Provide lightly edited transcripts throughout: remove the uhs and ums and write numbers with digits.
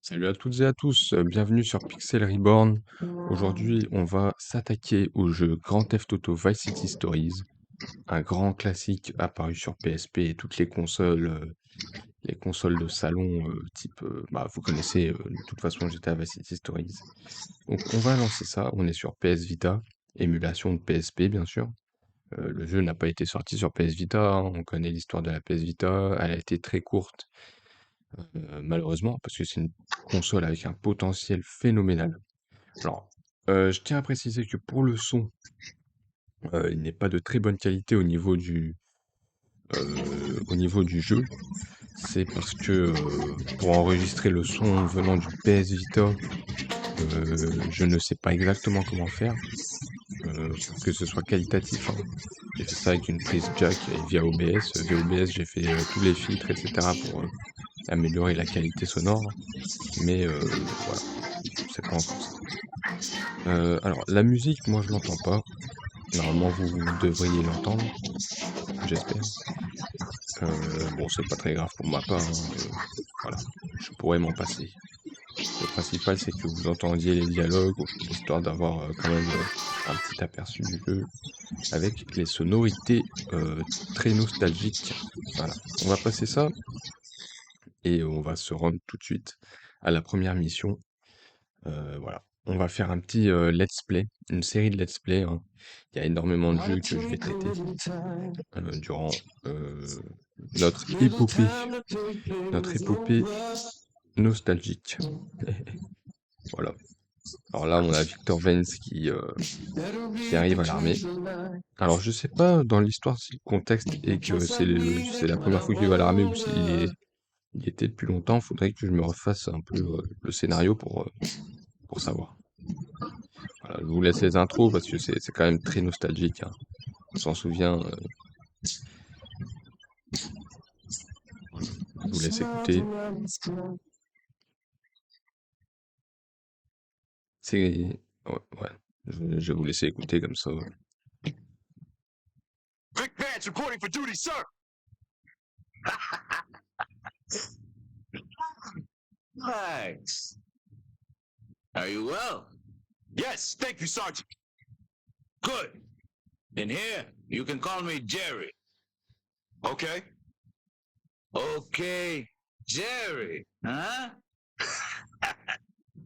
Salut à toutes et à tous, bienvenue sur Pixel Reborn. Aujourd'hui, on va s'attaquer au jeu Grand Theft Auto Vice City Stories, un grand classique apparu sur PSP et toutes les consoles de salon type, vous connaissez de toute façon GTA Vice City Stories. Donc on va lancer ça, on est sur PS Vita, émulation de PSP bien sûr. Le jeu n'a pas été sorti sur PS Vita, hein, on connaît l'histoire de la PS Vita, elle a été très courte malheureusement, parce que c'est une console avec un potentiel phénoménal. Alors, je tiens à préciser que pour le son, il n'est pas de très bonne qualité au niveau du jeu. C'est parce que, pour enregistrer le son venant du PS Vita, je ne sais pas exactement comment faire, pour que ce soit qualitatif, hein. J'ai fait ça avec une prise jack et via OBS. Via OBS, j'ai fait, tous les filtres et cetera pour, améliorer la qualité sonore, mais voilà, c'est pas encore ça. Alors la musique, moi je l'entends pas. Normalement vous devriez l'entendre, j'espère. Bon, c'est pas très grave pour ma part, hein, voilà, je pourrais m'en passer. Le principal, c'est que vous entendiez les dialogues, histoire d'avoir quand même un petit aperçu du jeu avec les sonorités très nostalgiques. Voilà, on va passer ça et on va se rendre tout de suite à la première mission. Voilà. On va faire un petit let's play, une série de let's play, hein. Il y a énormément de jeux que je vais traiter durant notre épopée, notre épopée nostalgique. Voilà. Alors là, on a Victor Vance qui arrive à l'armée. Alors je sais pas dans l'histoire si le contexte est que c'est la première fois qu'il va à l'armée ou il y était depuis longtemps. Faudrait que je me refasse un peu le scénario pour savoir. Voilà, je vous laisse les intros parce que c'est quand même très nostalgique, hein. On s'en souvient. Voilà. Je vous laisse écouter. C'est ouais, ouais. Je vais vous laisser écouter comme ça. Vic Vance reporting for duty, sir. Thanks. Are you well? Yes, thank you, Sergeant. Good. In here, you can call me Jerry. Okay. Okay, Jerry, huh?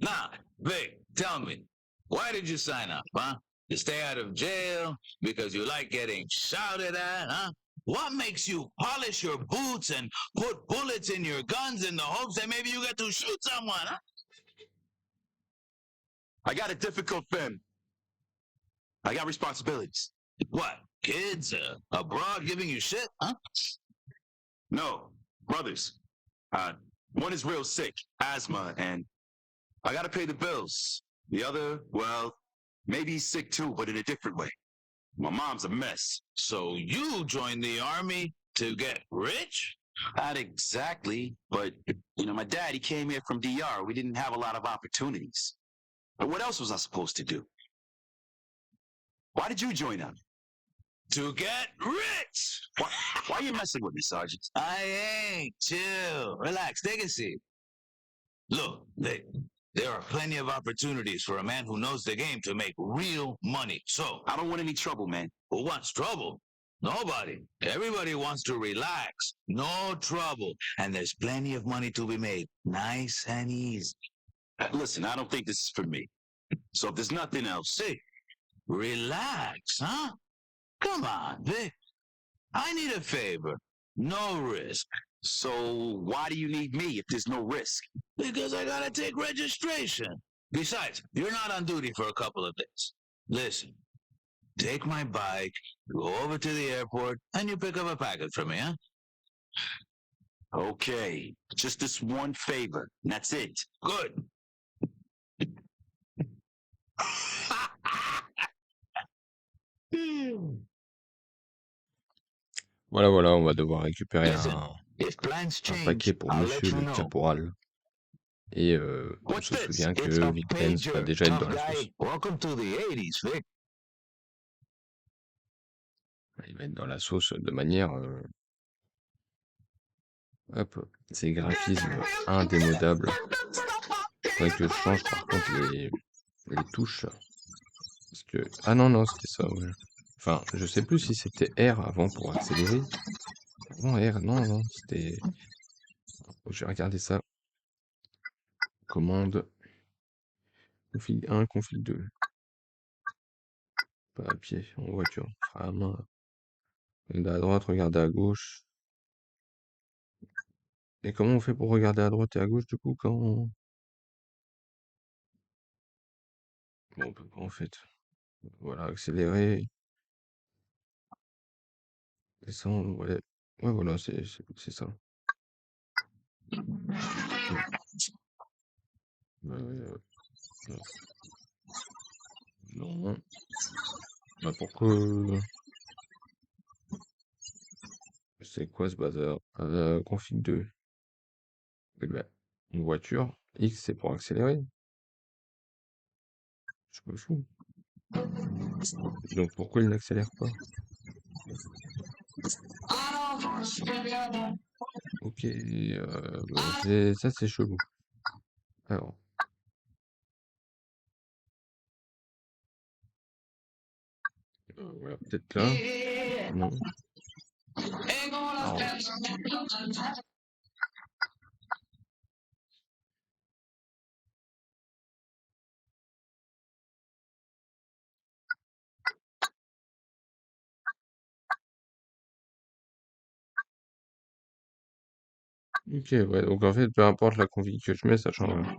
Now, Vic, tell me, why did you sign up, huh? To stay out of jail because you like getting shouted at, huh? What makes you polish your boots and put bullets in your guns in the hopes that maybe you get to shoot someone, huh? I got a difficult family. I got responsibilities. What? Kids abroad giving you shit, huh? No, brothers. One is real sick, asthma, and I gotta pay the bills. The other, well, maybe he's sick too, but in a different way. My mom's a mess. So you joined the army to get rich? Not exactly, but my dad, he came here from DR. We didn't have a lot of opportunities. But what else was I supposed to do? Why did you join up? To get rich! Why are you messing with me, Sergeant? I ain't. Chill. Relax. Take a seat. Look, there are plenty of opportunities for a man who knows the game to make real money. So, I don't want any trouble, man. Who wants trouble? Nobody. Everybody wants to relax. No trouble. And there's plenty of money to be made. Nice and easy. Listen, I don't think this is for me. So if there's nothing else, say, relax, huh? Come on, Vic. I need a favor. No risk. So why do you need me if there's no risk? Because I gotta take registration. Besides, you're not on duty for a couple of days. Listen, take my bike, go over to the airport, and you pick up a package from me, huh? Okay, just this one favor, and that's it. Good. Voilà, voilà, on va devoir récupérer Listen, if plans un change, paquet pour I'll let monsieur you le know. caporal. Et on What's se this? souvient It's que a Vic Vance va pager. déjà être Tough dans la sauce. guy. Welcome to the 80s, Vic. Il va être dans la sauce de manière hop, ces graphismes indémodables. Faudrait que je change par contre les touches. Parce que... Ah non, non, c'était ça, ouais. Enfin, je sais plus si c'était R avant pour accélérer. Avant R, non, non, c'était... Je vais regarder ça. Commande. Config 1, config 2. Pas à pied, en voiture. Frein à main. Regarder à droite, regarder à gauche. Et comment on fait pour regarder à droite et à gauche du coup quand on... Bon, on peut pas en fait. Voilà, accélérer. Descendre, ouais. Ouais, voilà, c'est ça. Euh, non. Bah pourquoi... C'est quoi ce bazar? Config 2. Eh ben, une voiture. X, c'est pour accélérer. Je me fous. Donc pourquoi il n'accélère pas? Ok, bah, ça c'est chelou. Alors, voilà, peut-être là. Non. Alors, ok, ouais, donc en fait, peu importe la config que je mets, ça change rien.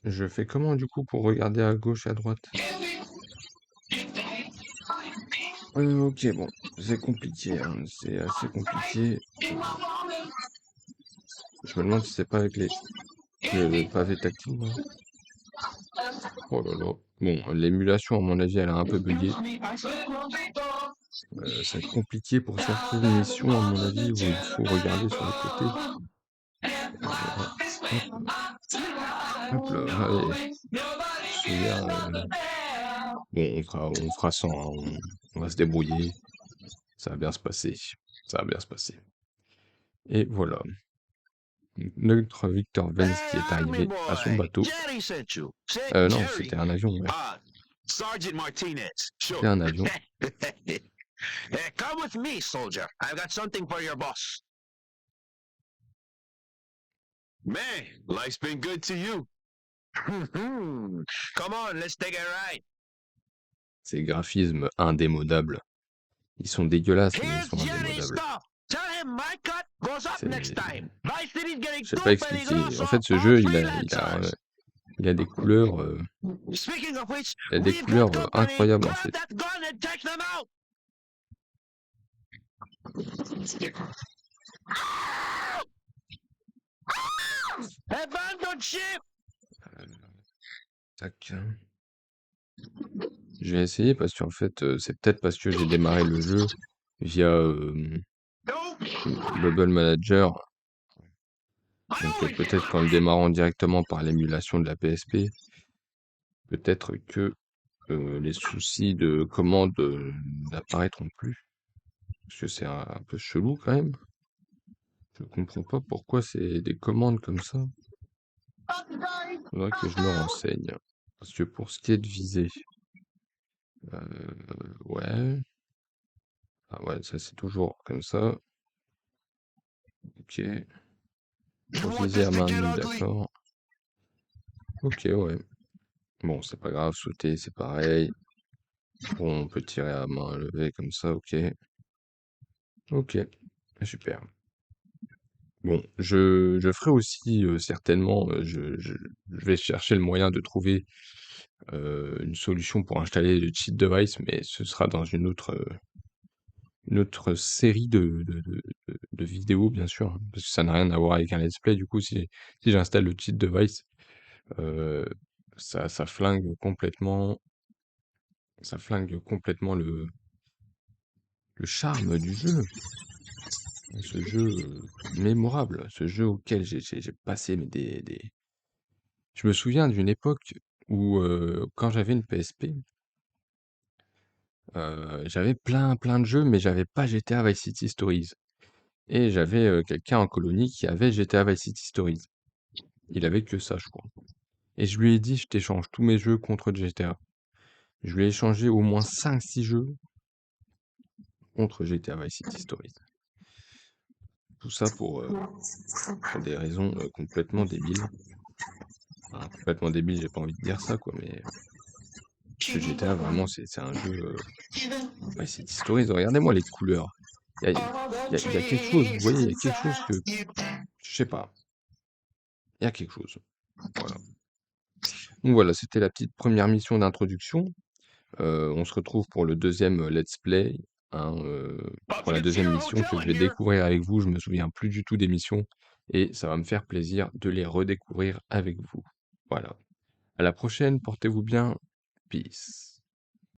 Je fais comment du coup pour regarder à gauche et à droite? Ok, bon, c'est compliqué, hein, c'est assez compliqué. Je me demande si c'est pas avec le pavé tactile, là. Oh là là. Bon, l'émulation, à mon avis, elle a un peu bugué. Ça va être compliqué pour certaines missions, à mon avis, où il faut regarder sur les côtés. Voilà. Hop là, allez. Celui-là, bon, on fera sans, hein, on va se débrouiller. Ça va bien se passer. Ça va bien se passer. Et voilà. Notre Victor Vance qui est arrivé à son bateau. Non, c'était un avion, ouais. Sergeant Martinez. C'était Sure. un avion. Come with me, soldier. I've got something for your boss. Man, life's been good to you. Come on, let's take a ride. Ces graphismes indémodables. Ils sont dégueulasses, mais ils Here's sont Jerry's indémodables. stuff. Tell him my cut goes up C'est... next time. Vice City's getting Je sais too pas expliquer. En peligroso fait, ce for jeu, freelancers. il a des couleurs, Speaking of which, il a des we've got couleurs company. incroyables en Grab fait. that gun and take them out. Abandon ship. Tac. Je vais essayer parce qu'en fait, c'est peut-être parce que j'ai démarré le jeu via Bubble Manager. Donc peut-être qu'en le démarrant directement par l'émulation de la PSP, peut-être que les soucis de commande n'apparaîtront plus. Parce que c'est un peu chelou quand même. Je comprends pas pourquoi c'est des commandes comme ça. Faudrait que je me renseigne. Parce que pour ce qui est de viser, ouais. Ah ouais, ça c'est toujours comme ça. Ok. Pour viser à main nue, d'accord. Ok, ouais. Bon, c'est pas grave, sauter, c'est pareil. Bon, on peut tirer à main levée comme ça, ok. Ok, super. Bon, je ferai aussi certainement, je vais chercher le moyen de trouver une solution pour installer le cheat device, mais ce sera dans une autre série de vidéos, bien sûr, hein, parce que ça n'a rien à voir avec un let's play. Du coup, si j'installe le cheat device, euh, ça flingue complètement le charme du jeu. Ce jeu mémorable, ce jeu auquel j'ai passé mais Je me souviens d'une époque où quand j'avais une PSP, j'avais plein de jeux, mais j'avais pas GTA Vice City Stories. Et j'avais quelqu'un en colonie qui avait GTA Vice City Stories. Il avait que ça, je crois. Et je lui ai dit: «Je t'échange tous mes jeux contre GTA». Je lui ai échangé au moins 5, 6 jeux contre GTA Vice City Stories. Tout ça pour des raisons, complètement débiles. Enfin, complètement débiles, j'ai pas envie de dire ça, quoi, mais parce que GTA, vraiment, c'est un jeu, Vice City Stories, regardez-moi les couleurs. Il y a quelque chose, vous voyez? Il y a quelque chose que je sais pas, il y a quelque chose. Voilà. Donc voilà, c'était la petite première mission d'introduction. On se retrouve pour le deuxième let's play, hein, About pour to la get deuxième zero mission que je killing vais here. découvrir avec vous. Je me souviens plus du tout des missions et ça va me faire plaisir de les redécouvrir avec vous. Voilà. À la prochaine, portez-vous bien. Peace.